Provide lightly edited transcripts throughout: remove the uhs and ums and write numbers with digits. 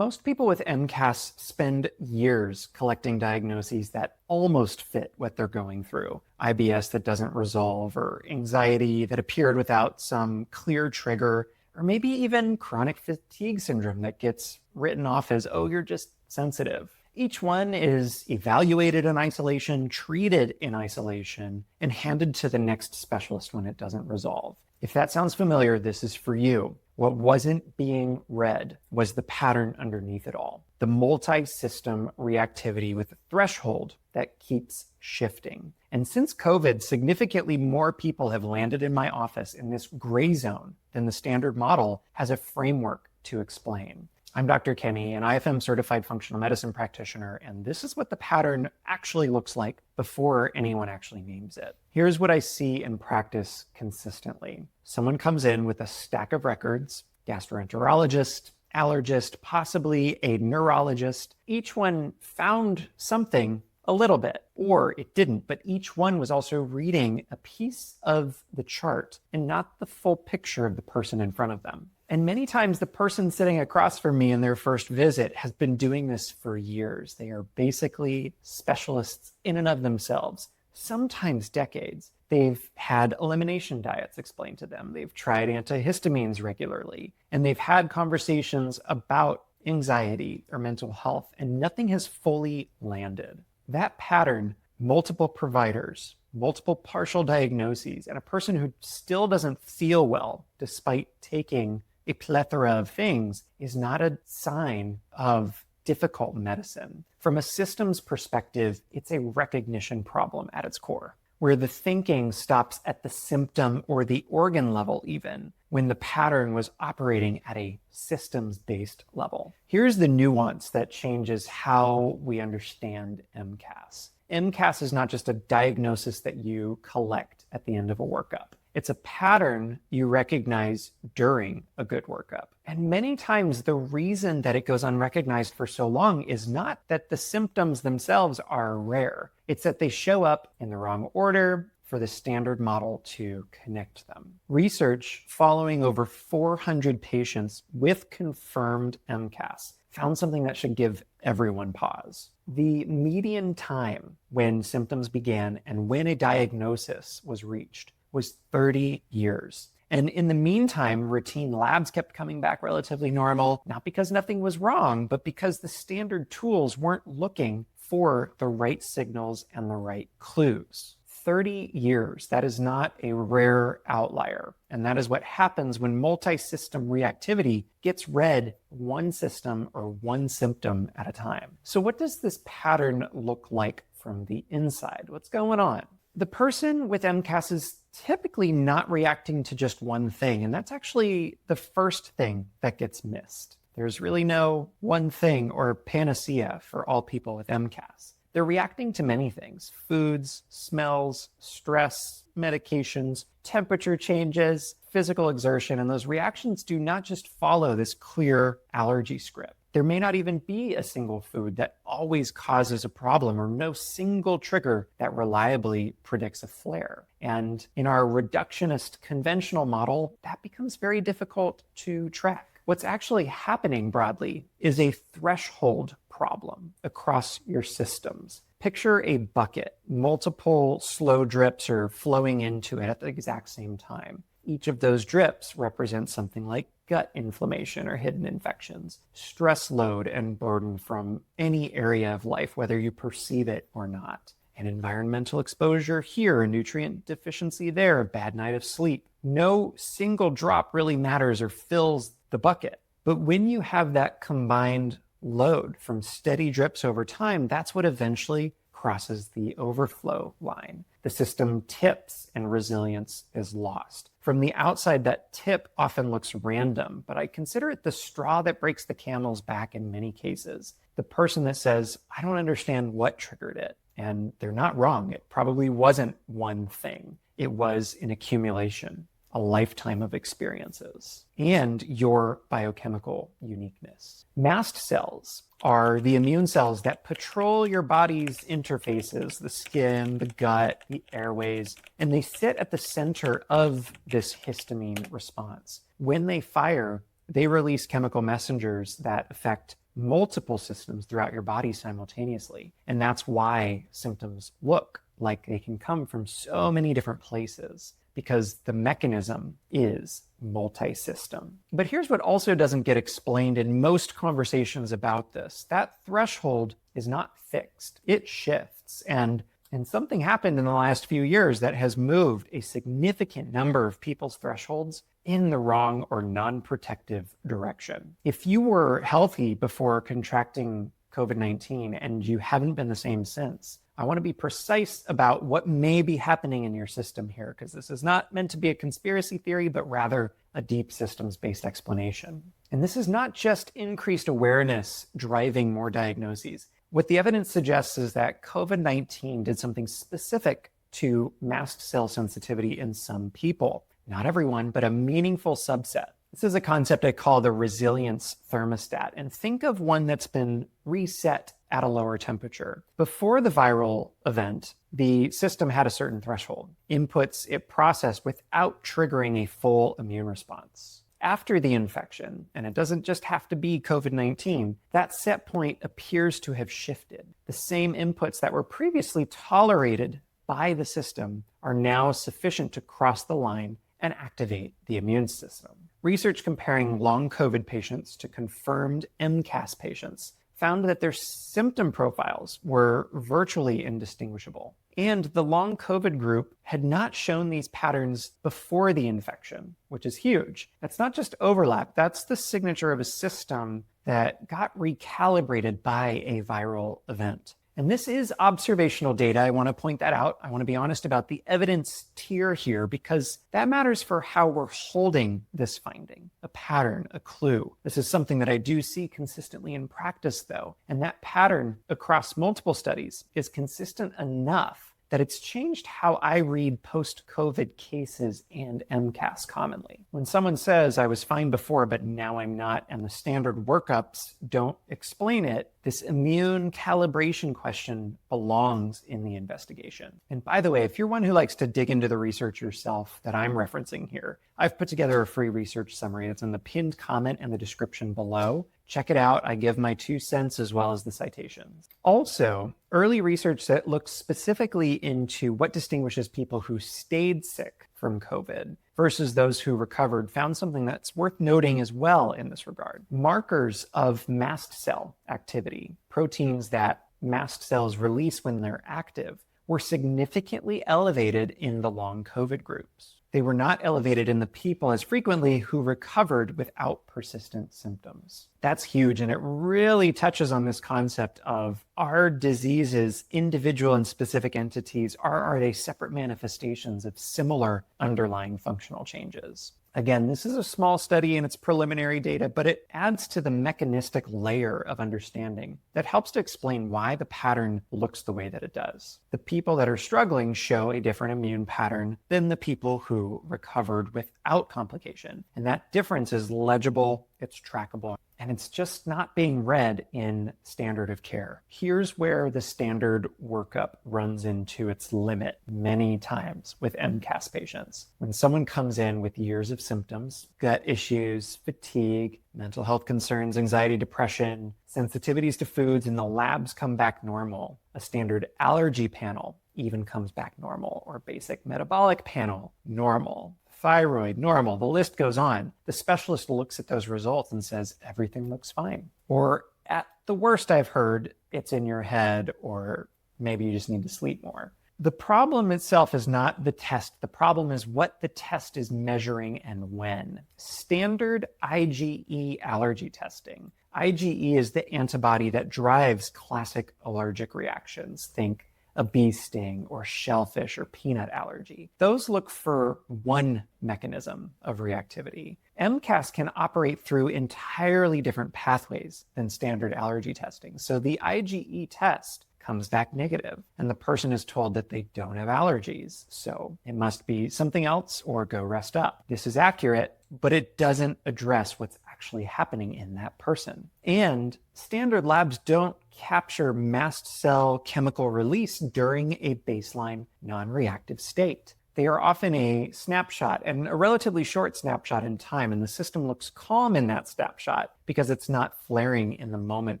Most people with MCAS spend years collecting diagnoses that almost fit what they're going through. IBS that doesn't resolve, or anxiety that appeared without some clear trigger, or maybe even chronic fatigue syndrome that gets written off as, oh, you're just sensitive. Each one is evaluated in isolation, treated in isolation, and handed to the next specialist when it doesn't resolve. If that sounds familiar, this is for you. What wasn't being read was the pattern underneath it all. The multi-system reactivity with a threshold that keeps shifting. And since COVID, significantly more people have landed in my office in this gray zone than the standard model has a framework to explain. I'm Dr. Kenny, an IFM certified functional medicine practitioner, and this is what the pattern actually looks like before anyone actually names it. Here's what I see in practice consistently. Someone comes in with a stack of records, gastroenterologist, allergist, possibly a neurologist. Each one found something a little bit, or it didn't, but each one was also reading a piece of the chart and not the full picture of the person in front of them. And many times the person sitting across from me in their first visit has been doing this for years. They are basically specialists in and of themselves, sometimes decades. They've had elimination diets explained to them. They've tried antihistamines regularly, and they've had conversations about anxiety or mental health, and nothing has fully landed. That pattern, multiple providers, multiple partial diagnoses, and a person who still doesn't feel well despite taking a plethora of things, is not a sign of difficult medicine. From a systems perspective, it's a recognition problem at its core, where the thinking stops at the symptom or the organ level even, when the pattern was operating at a systems-based level. Here's the nuance that changes how we understand MCAS. MCAS is not just a diagnosis that you collect at the end of a workup. It's a pattern you recognize during a good workup. And many times the reason that it goes unrecognized for so long is not that the symptoms themselves are rare. It's that they show up in the wrong order for the standard model to connect them. Research following over 400 patients with confirmed MCAS found something that should give everyone pause. The median time when symptoms began and when a diagnosis was reached was 30 years. And in the meantime, routine labs kept coming back relatively normal, not because nothing was wrong, but because the standard tools weren't looking for the right signals and the right clues. 30 years, that is not a rare outlier. And that is what happens when multi-system reactivity gets read one system or one symptom at a time. So what does this pattern look like from the inside? What's going on? The person with MCAS is typically not reacting to just one thing, and that's actually the first thing that gets missed. There's really no one thing or panacea for all people with MCAS. They're reacting to many things: foods, smells, stress, medications, temperature changes, physical exertion, and those reactions do not just follow this clear allergy script. There may not even be a single food that always causes a problem, or no single trigger that reliably predicts a flare. And in our reductionist conventional model, that becomes very difficult to track. What's actually happening broadly is a threshold problem across your systems. Picture a bucket. Multiple slow drips are flowing into it at the exact same time. Each of those drips represents something like gut inflammation or hidden infections, stress load and burden from any area of life, whether you perceive it or not. An environmental exposure here, a nutrient deficiency there, a bad night of sleep. No single drop really matters or fills the bucket. But when you have that combined load from steady drips over time, that's what eventually crosses the overflow line. The system tips and resilience is lost. From the outside, that tip often looks random, but I consider it the straw that breaks the camel's back in many cases. The person that says, I don't understand what triggered it. And they're not wrong. It probably wasn't one thing. It was an accumulation, a lifetime of experiences, and your biochemical uniqueness. Mast cells are the immune cells that patrol your body's interfaces, the skin, the gut, the airways, and they sit at the center of this histamine response. When they fire, they release chemical messengers that affect multiple systems throughout your body simultaneously. And that's why symptoms look like they can come from so many different places, because the mechanism is multi-system. But here's what also doesn't get explained in most conversations about this. That threshold is not fixed. It shifts. And something happened in the last few years that has moved a significant number of people's thresholds in the wrong or non-protective direction. If you were healthy before contracting COVID-19 and you haven't been the same since, I want to be precise about what may be happening in your system here, because this is not meant to be a conspiracy theory, but rather a deep systems-based explanation. And this is not just increased awareness driving more diagnoses. What the evidence suggests is that COVID-19 did something specific to mast cell sensitivity in some people. Not everyone, but a meaningful subset. This is a concept I call the resilience thermostat. And think of one that's been reset at a lower temperature. Before the viral event, the system had a certain threshold. Inputs it processed without triggering a full immune response. After the infection, and it doesn't just have to be COVID-19, that set point appears to have shifted. The same inputs that were previously tolerated by the system are now sufficient to cross the line and activate the immune system. Research comparing long COVID patients to confirmed MCAS patients found that their symptom profiles were virtually indistinguishable. And the long COVID group had not shown these patterns before the infection, which is huge. That's not just overlap, that's the signature of a system that got recalibrated by a viral event. And this is observational data. I want to point that out. I want to be honest about the evidence tier here, because that matters for how we're holding this finding, a pattern, a clue. This is something that I do see consistently in practice, though. And that pattern across multiple studies is consistent enough that it's changed how I read post-COVID cases and MCAS commonly. When someone says, I was fine before, but now I'm not, and the standard workups don't explain it, this immune calibration question belongs in the investigation. And by the way, if you're one who likes to dig into the research yourself that I'm referencing here, I've put together a free research summary that's in the pinned comment and the description below. Check it out. I give my 2 cents as well as the citations. Also, early research that looks specifically into what distinguishes people who stayed sick from COVID versus those who recovered found something that's worth noting as well in this regard. Markers of mast cell activity, proteins that mast cells release when they're active, were significantly elevated in the long COVID groups. They were not elevated in the people as frequently who recovered without persistent symptoms. That's huge, and it really touches on this concept of, are diseases individual and specific entities, or are they separate manifestations of similar underlying functional changes? Again, this is a small study and it's preliminary data, but it adds to the mechanistic layer of understanding that helps to explain why the pattern looks the way that it does. The people that are struggling show a different immune pattern than the people who recovered without complication. And that difference is legible, it's trackable, and it's just not being read in standard of care. Here's where the standard workup runs into its limit many times with MCAS patients. When someone comes in with years of symptoms, gut issues, fatigue, mental health concerns, anxiety, depression, sensitivities to foods, and the labs come back normal, a standard allergy panel even comes back normal, or basic metabolic panel, normal. Thyroid, normal, the list goes on. The specialist looks at those results and says, everything looks fine. Or at the worst I've heard, it's in your head, or maybe you just need to sleep more. The problem itself is not the test. The problem is what the test is measuring and when. Standard IgE allergy testing. IgE is the antibody that drives classic allergic reactions. Think a bee sting or shellfish or peanut allergy. Those look for one mechanism of reactivity. MCAS can operate through entirely different pathways than standard allergy testing. So the IgE test comes back negative, and the person is told that they don't have allergies. So it must be something else or go rest up. This is accurate, but it doesn't address what's actually happening in that person. And standard labs don't capture mast cell chemical release during a baseline non-reactive state. They are often a snapshot, and a relatively short snapshot in time, and the system looks calm in that snapshot because it's not flaring in the moment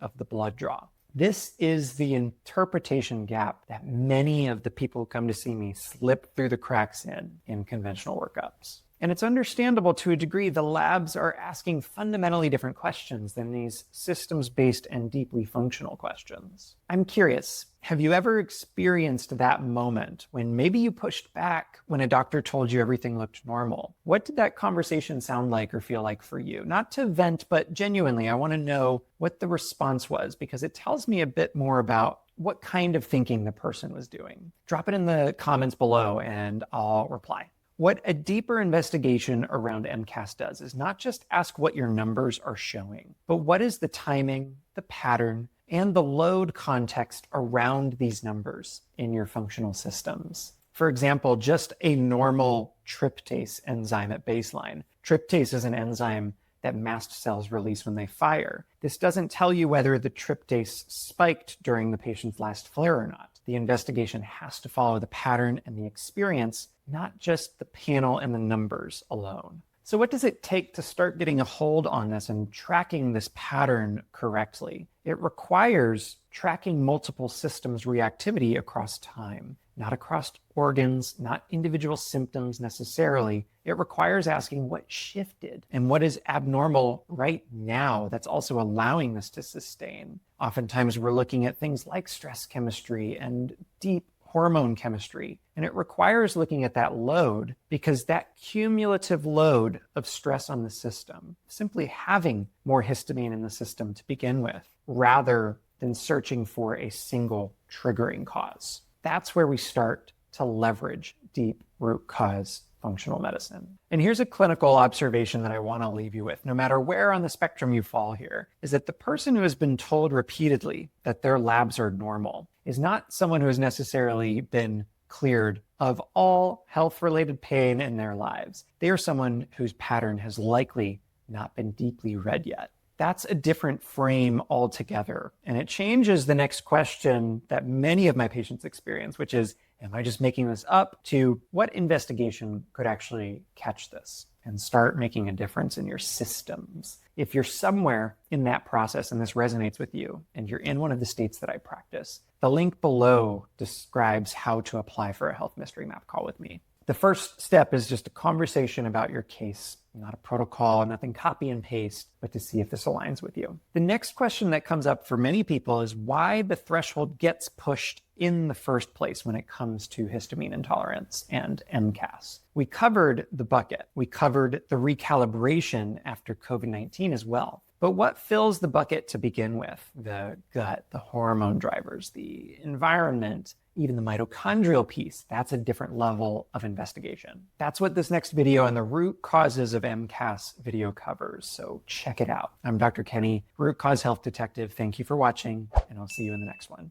of the blood draw. This is the interpretation gap that many of the people who come to see me slip through the cracks in conventional workups. And it's understandable to a degree. The labs are asking fundamentally different questions than these systems-based and deeply functional questions. I'm curious, have you ever experienced that moment when maybe you pushed back when a doctor told you everything looked normal? What did that conversation sound like or feel like for you? Not to vent, but genuinely, I want to know what the response was, because it tells me a bit more about what kind of thinking the person was doing. Drop it in the comments below and I'll reply. What a deeper investigation around MCAS does is not just ask what your numbers are showing, but what is the timing, the pattern, and the load context around these numbers in your functional systems. For example, just a normal tryptase enzyme at baseline. Tryptase is an enzyme that mast cells release when they fire. This doesn't tell you whether the tryptase spiked during the patient's last flare or not. The investigation has to follow the pattern and the experience, not just the panel and the numbers alone. So what does it take to start getting a hold on this and tracking this pattern correctly? It requires tracking multiple systems reactivity across time, not across organs, not individual symptoms necessarily. It requires asking what shifted and what is abnormal right now that's also allowing this to sustain. Oftentimes we're looking at things like stress chemistry and deep hormone chemistry, and it requires looking at that load, because that cumulative load of stress on the system, simply having more histamine in the system to begin with, rather than searching for a single triggering cause. That's where we start to leverage deep root cause functional medicine. And here's a clinical observation that I want to leave you with, no matter where on the spectrum you fall here, is that the person who has been told repeatedly that their labs are normal is not someone who has necessarily been cleared of all health-related pain in their lives. They are someone whose pattern has likely not been deeply read yet. That's a different frame altogether. And it changes the next question that many of my patients experience, which is, am I just making this up? To what investigation could actually catch this and start making a difference in your systems? If you're somewhere in that process and this resonates with you, and you're in one of the states that I practice, the link below describes how to apply for a health mystery map call with me. The first step is just a conversation about your case, not a protocol, nothing copy and paste, but to see if this aligns with you. The next question that comes up for many people is why the threshold gets pushed in the first place when it comes to histamine intolerance and MCAS. We covered the bucket. We covered the recalibration after COVID-19 as well. But what fills the bucket to begin with? The gut, the hormone drivers, the environment, even the mitochondrial piece. That's a different level of investigation. That's what this next video on the root causes of MCAS video covers. So check it out. I'm Dr. Kenny, Root Cause Health Detective. Thank you for watching, and I'll see you in the next one.